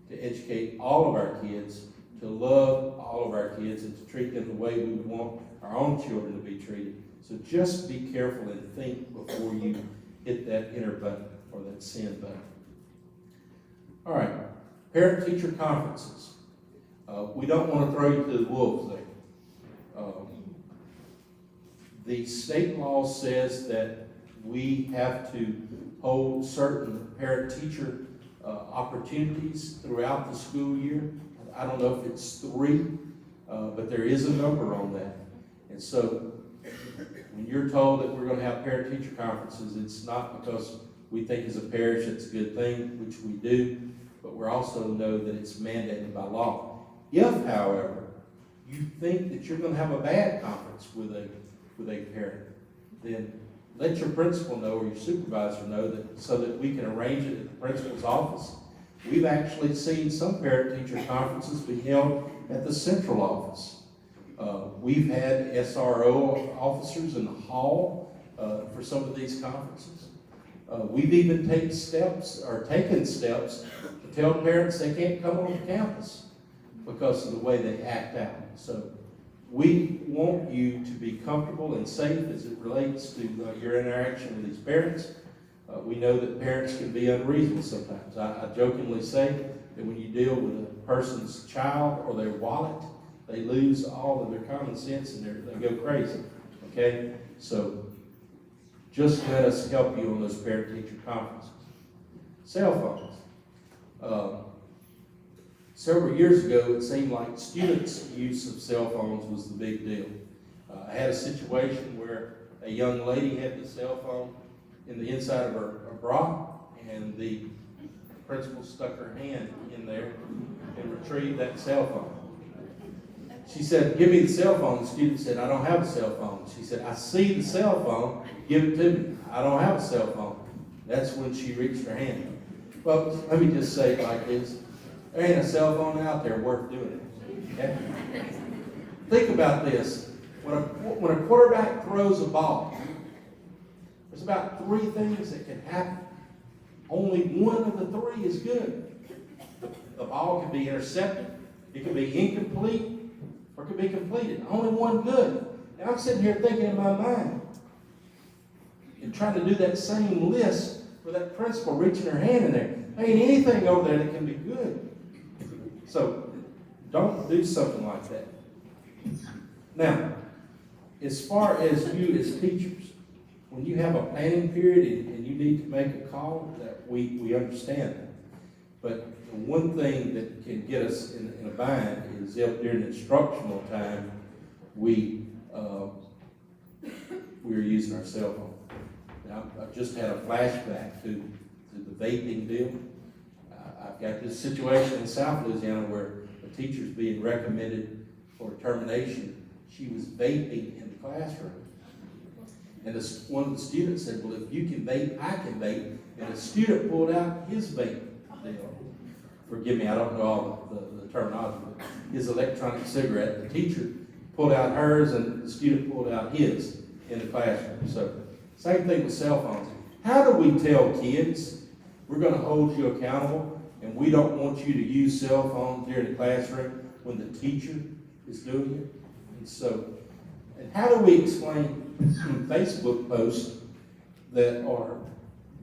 to educate all of our kids, to love all of our kids, and to treat them the way we would want our own children to be treated. So just be careful and think before you hit that enter button or that send button. All right, parent-teacher conferences. We don't want to throw you to the wolves there. The state law says that we have to hold certain parent-teacher opportunities throughout the school year. I don't know if it's 3, but there is a number on that. And so when you're told that we're going to have parent-teacher conferences, it's not because we think as a parish it's a good thing, which we do, but we also know that it's mandated by law. If, however, you think that you're going to have a bad conference with a parent, then let your principal know or your supervisor know that so that we can arrange it at the principal's office. We've actually seen some parent-teacher conferences be held at the central office. We've had SRO officers in the hall for some of these conferences. We've even taken steps to tell parents they can't come on campus because of the way they act out. So we want you to be comfortable and safe as it relates to your interaction with these parents. We know that parents can be unreasonable sometimes. I jokingly say that when you deal with a person's child or their wallet, they lose all of their common sense and they go crazy, okay? So just let us help you on those parent-teacher conferences. Cell phones. Several years ago, it seemed like students' use of cell phones was the big deal. I had a situation where a young lady had the cell phone in the inside of her bra, and the principal stuck her hand in there and retrieved that cell phone. She said, "Give me the cell phone." The student said, "I don't have a cell phone." She said, "I see the cell phone, give it to me." "I don't have a cell phone." That's when she reached her hand up. Well, let me just say it like this. There ain't a cell phone out there worth doing it. Okay? Think about this. When a quarterback throws a ball, there's about 3 things that can happen. Only one of the 3 is good. The ball can be intercepted, it can be incomplete, or it can be completed. Only one good. And I'm sitting here thinking in my mind, and trying to do that same list with that principal reaching her hand in there. There ain't anything over there that can be good. So, don't do something like that. Now, as far as you as teachers, when you have a planning period and you need to make a call, that we understand that. But the one thing that can get us in a bind is if during instructional time, we're using our cell phone. Now, I've just had a flashback to the vaping deal. I've got this situation in South Louisiana where a teacher's being recommended for termination. She was vaping in the classroom. And one of the students said, well, if you can vape, I can vape. And the student pulled out his vape deal. Forgive me, I don't know all the terminology, but his electronic cigarette. The teacher pulled out hers and the student pulled out his in the classroom. So, same thing with cell phones. How do we tell kids, we're going to hold you accountable and we don't want you to use cell phones during the classroom when the teacher is doing it? And so, and how do we explain Facebook posts that are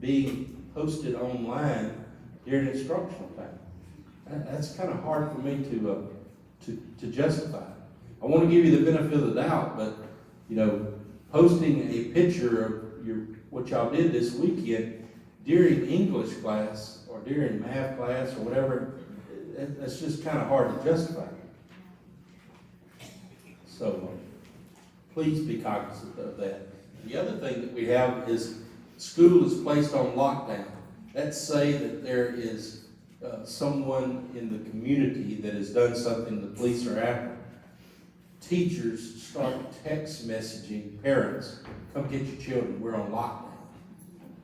being posted online during instructional time? That's kind of hard for me to justify. I want to give you the benefit of the doubt, but posting a picture of what y'all did this weekend during English class or during math class or whatever, that's just kind of hard to justify. So please be cognizant of that. The other thing that we have is school is placed on lockdown. Let's say that there is someone in the community that has done something the police are after. Teachers start text messaging parents, come get your children, we're on lockdown.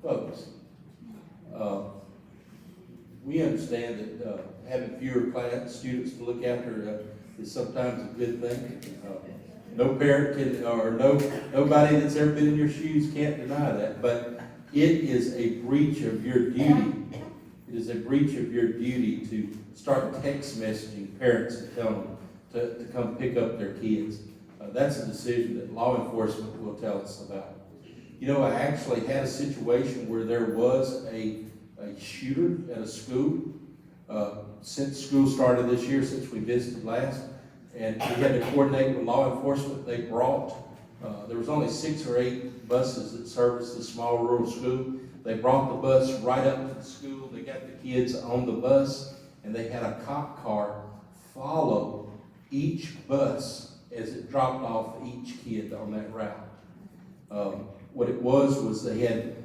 Folks, we understand that having fewer students to look after is sometimes a good thing. No parent can, or nobody that's ever been in your shoes can't deny that, but it is a breach of your duty. It is a breach of your duty to start text messaging parents and tell them to come pick up their kids. That's a decision that law enforcement will tell us about. I actually had a situation where there was a shooter at a school since school started this year, since we visited last, and we had to coordinate with law enforcement. They brought, there was only 6 or 8 buses that serviced this small rural school. They brought the bus right up to the school. They got the kids on the bus, and they had a cop car follow each bus as it dropped off each kid on that route. What it was they had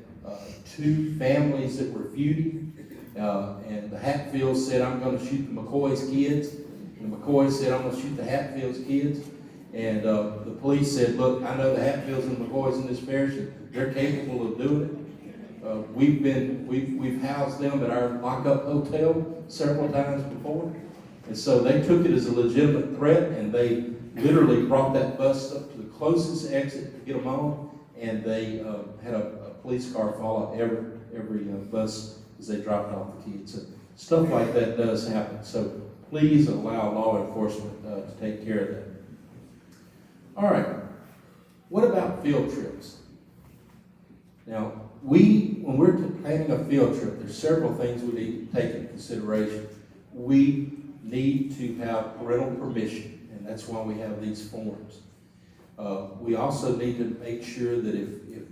2 families that were feuding, and the Hatfields said, I'm going to shoot the McCoy's kids, and the McCoys said, I'm going to shoot the Hatfields kids, and the police said, look, I know the Hatfields and McCoys in this parish, they're capable of doing it. We've housed them at our lockup hotel several times before, and so they took it as a legitimate threat, and they literally brought that bus up to the closest exit to get them on, and they had a police car follow every bus as they dropped off the kids. So stuff like that does happen. So please allow law enforcement to take care of that. All right. What about field trips? Now, when we're planning a field trip, there's several things we need to take into consideration. We need to have parental permission, and that's why we have these forms. We also need to make sure that if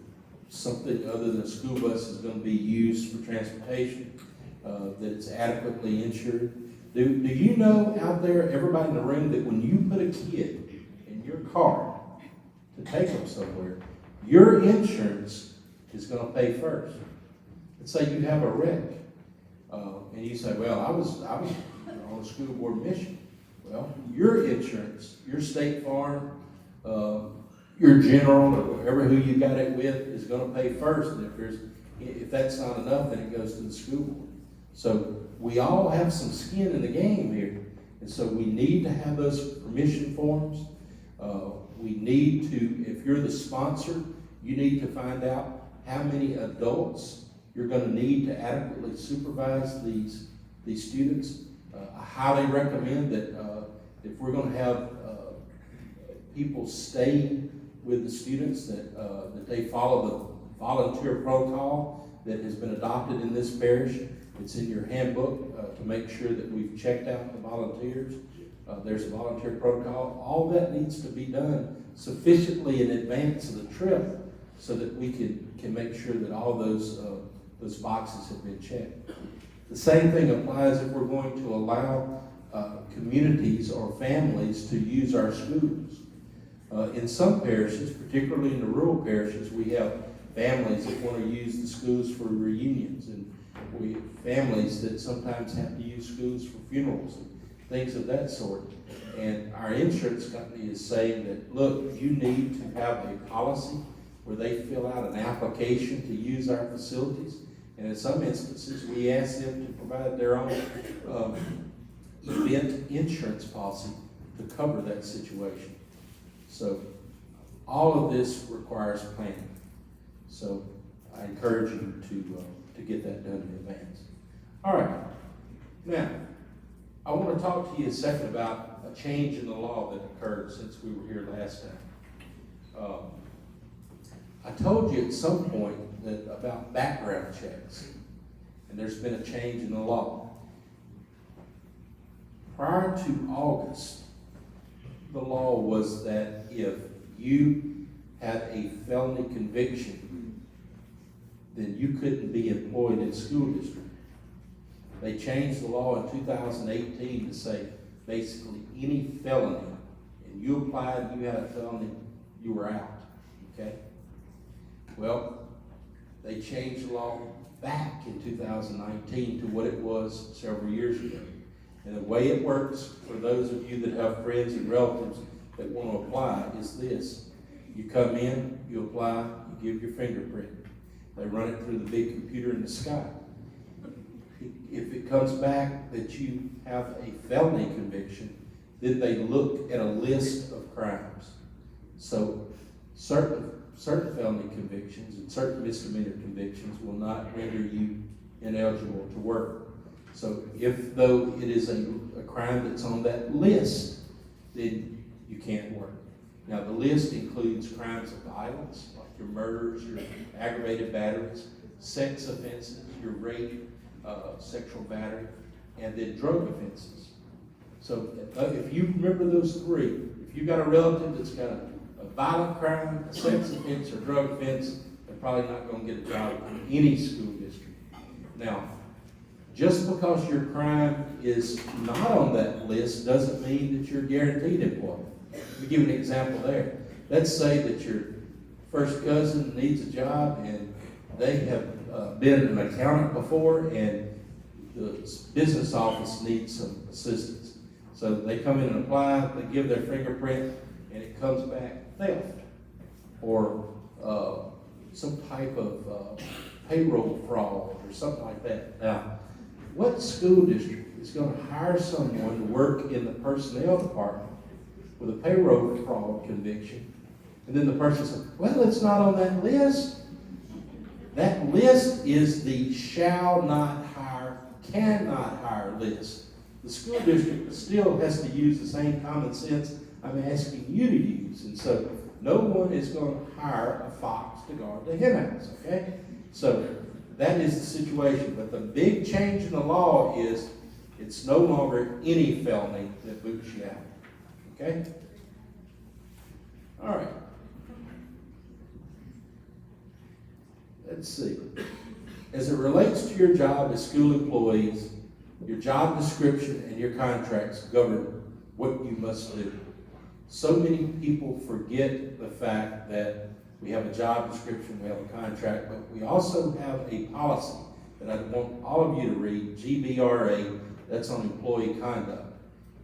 something other than a school bus is going to be used for transportation, that it's adequately insured. Do you know out there, everybody in the room, that when you put a kid in your car to take them somewhere, your insurance is going to pay first? Let's say you have a wreck, and you say, well, I was on a school board mission. Well, your insurance, your State Farm, your General, or whoever who you got it with, is going to pay first. And if that's not enough, then it goes to the school board. So we all have some skin in the game here, and so we need to have those permission forms. we need to, if you're the sponsor, you need to find out how many adults you're gonna need to adequately supervise these students. I highly recommend that if we're gonna have people stay with the students, that they follow the volunteer protocol that has been adopted in this parish. It's in your handbook to make sure that we've checked out the volunteers. There's a volunteer protocol. All that needs to be done sufficiently in advance of the trip so that we can make sure that all those boxes have been checked. The same thing applies if we're going to allow communities or families to use our schools. In some parishes, particularly in the rural parishes, we have families that want to use the schools for reunions, and we have families that sometimes have to use schools for funerals and things of that sort. And our insurance company is saying that, look, you need to have a policy where they fill out an application to use our facilities. And in some instances, we ask them to provide their own event insurance policy to cover that situation. So all of this requires planning. So I encourage you to get that done in advance. All right. Now, I want to talk to you a second about a change in the law that occurred since we were here last time. I told you at some point that about background checks, and there's been a change in the law. Prior to August, the law was that if you had a felony conviction, then you couldn't be employed in school district. They changed the law in 2018 to say basically any felony, and you applied, you had a felony, you were out, okay? Well, they changed the law back in 2019 to what it was several years ago. And the way it works for those of you that have friends and relatives that want to apply is this. You come in, you apply, you give your fingerprint. They run it through the big computer in the sky. If it comes back that you have a felony conviction, then they look at a list of crimes. So certain felony convictions and certain misdemeanor convictions will not render you ineligible to work. So if though it is a crime that's on that list, then you can't work. Now the list includes crimes of violence, like your murders, your aggravated batteries, sex offenses, your rape, sexual battery, and then drug offenses. So if you remember those three, if you've got a relative that's got a violent crime, a sex offense, or drug offense, they're probably not going to get a job in any school district. Now, just because your crime is not on that list doesn't mean that you're guaranteed employment. Let me give you an example there. Let's say that your first cousin needs a job and they have been an accountant before and the business office needs some assistance. So they come in and apply, they give their fingerprint, and it comes back theft or some type of payroll fraud or something like that. Now, what school district is going to hire someone to work in the personnel department with a payroll fraud conviction, and then the person says, well, it's not on that list? That list is the shall not hire, cannot hire list. The school district still has to use the same common sense I'm asking you to use. And so no one is going to hire a fox to guard the hen house, okay? So that is the situation. But the big change in the law is it's no longer any felony that boots you out, okay? All right. Let's see. As it relates to your job as school employees, your job description and your contracts govern what you must do. So many people forget the fact that we have a job description, we have a contract, but we also have a policy that I want all of you to read, GBRA, that's on employee conduct.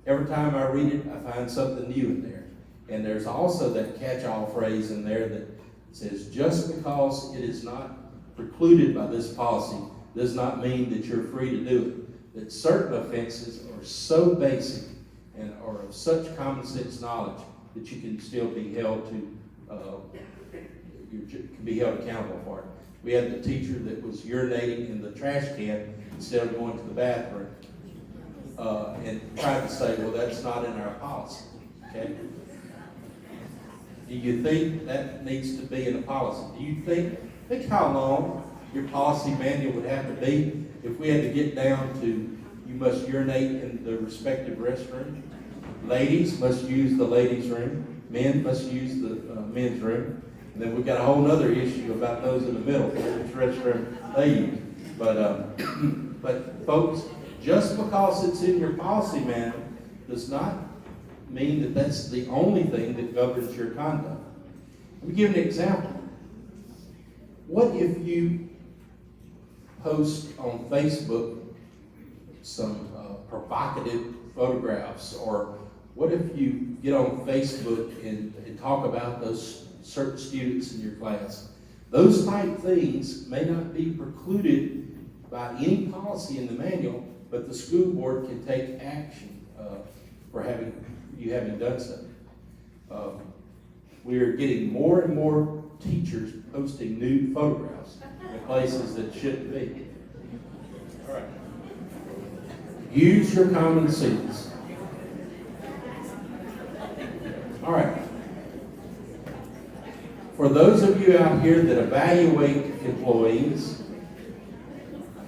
Every time I read it, I find something new in there. And there's also that catch-all phrase in there that says, just because it is not precluded by this policy does not mean that you're free to do it. That certain offenses are so basic and are of such common sense knowledge that you can still be held to, you can be held accountable for it. We had the teacher that was urinating in the trash can instead of going to the bathroom, and tried to say, well, that's not in our policy, okay? Do you think that needs to be in a policy? Do you think how long your policy manual would have to be if we had to get down to you must urinate in the respective restroom? Ladies must use the ladies' room. Men must use the men's room. And then we've got a whole other issue about those in the middle, which restroom they use. But folks, just because it's in your policy manual does not mean that that's the only thing that governs your conduct. Let me give an example. What if you post on Facebook some provocative photographs, or what if you get on Facebook and talk about those certain students in your class? Those type things may not be precluded by any policy in the manual, but the school board can take action for having done so. We are getting more and more teachers posting nude photographs in places that shouldn't be. All right. Use your common sense. All right. For those of you out here that evaluate employees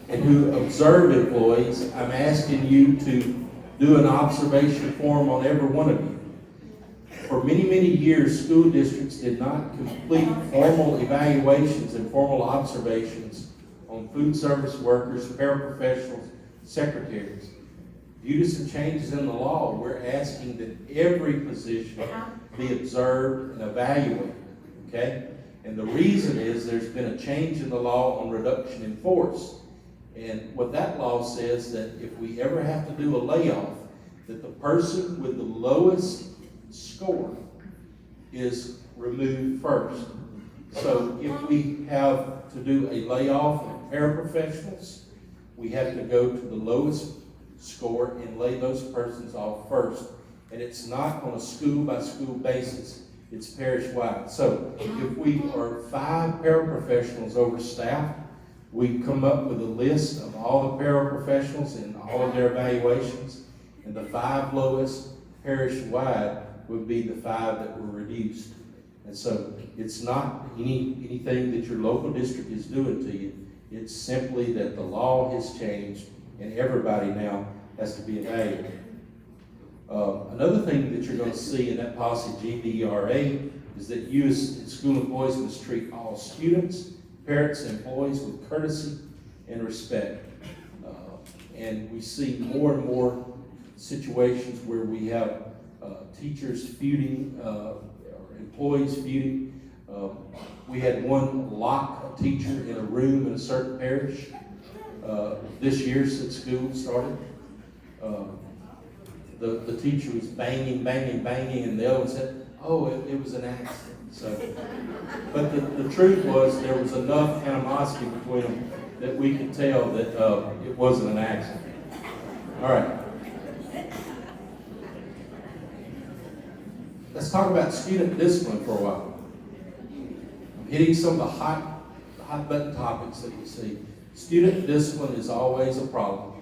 and who observe employees, I'm asking you to do an observation form on every one of you. For many, many years, school districts did not complete formal evaluations and formal observations on food service workers, paraprofessionals, secretaries. Due to some changes in the law, we're asking that every position be observed and evaluated, okay? And the reason is there's been a change in the law on reduction in force. And what that law says that if we ever have to do a layoff, that the person with the lowest score is removed first. So if we have to do a layoff of paraprofessionals, we have to go to the lowest score and lay those persons off first. And it's not on a school by school basis, it's parish wide. So if we are 5 paraprofessionals overstaffed, we come up with a list of all the paraprofessionals and all of their evaluations, and the 5 lowest parish wide would be the 5 that were reduced. And so it's not anything that your local district is doing to you. It's simply that the law has changed and everybody now has to be evaluated. Another thing that you're going to see in that policy GBRA is that you as school employees must treat all students, parents, and employees with courtesy and respect. And we see more and more situations where we have teachers feuding, or employees feuding. We had one lock a teacher in a room in a certain parish this year since school started. The teacher was banging, and the other one said, oh, it was an accident. So, but the truth was there was enough animosity between them that we could tell that it wasn't an accident. All right. Let's talk about student discipline for a while. I'm hitting some of the hot button topics that we see. Student discipline is always a problem.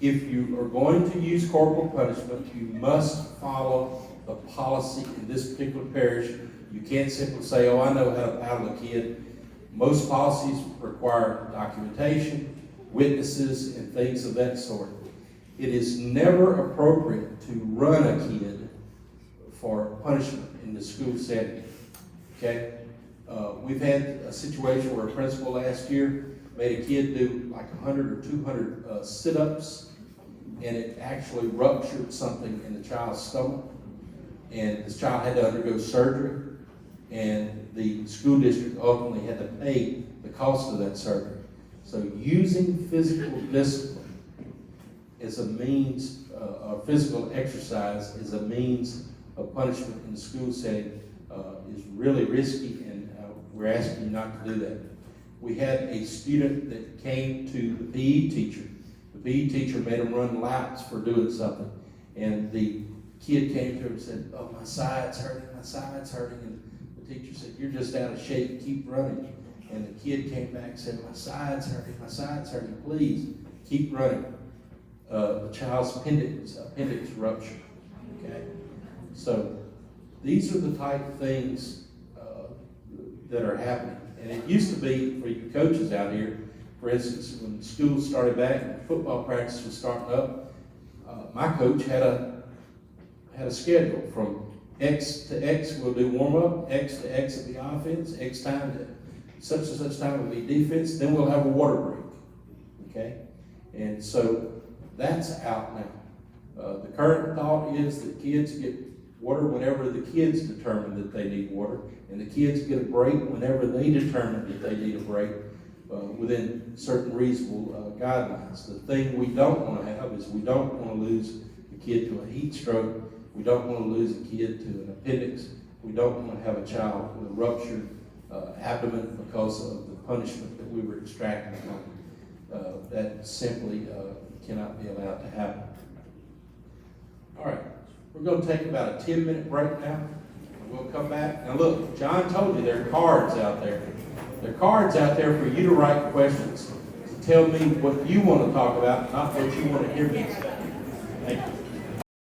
If you are going to use corporal punishment, you must follow the policy in this particular parish. You can't simply say, oh, I know how to paddle a kid. Most policies require documentation, witnesses, and things of that sort. It is never appropriate to run a kid for punishment in the school setting, okay? We've had a situation where a principal last year made a kid do like 100 or 200 sit-ups, and it actually ruptured something in the child's stomach, and this child had to undergo surgery, and the school district ultimately had to pay the cost of that surgery. So using physical discipline as a means, or physical exercise as a means of punishment in the school setting is really risky, and we're asking you not to do that. We had a student that came to the PE teacher. The PE teacher made him run laps for doing something, and the kid came to her and said, "Oh, my side's hurting, my side's hurting." And the teacher said, "You're just out of shape, keep running." And the kid came back and said, "My side's hurting, please, keep running." The child's appendix ruptured, okay? So these are the type of things that are happening. And it used to be, for you coaches out here, for instance, when school started back and football practice was starting up, my coach had a schedule from X to X will do warm up, X to X will be offense, X time to such and such time will be defense, then we'll have a water break, okay? And so that's out now. The current thought is that kids get water whenever the kids determine that they need water, and the kids get a break whenever they determine that they need a break, within certain reasonable guidelines. The thing we don't want to have is we don't want to lose a kid to a heat stroke. We don't want to lose a kid to an appendix. We don't want to have a child with a ruptured abdomen because of the punishment that we were extracting from them. That simply cannot be allowed to happen. All right, we're going to take about a 10-minute break now. We'll come back. Now look, John told you there are cards out there. There are cards out there for you to write questions, to tell me what you want to talk about, not what you want to hear me say. Thank you.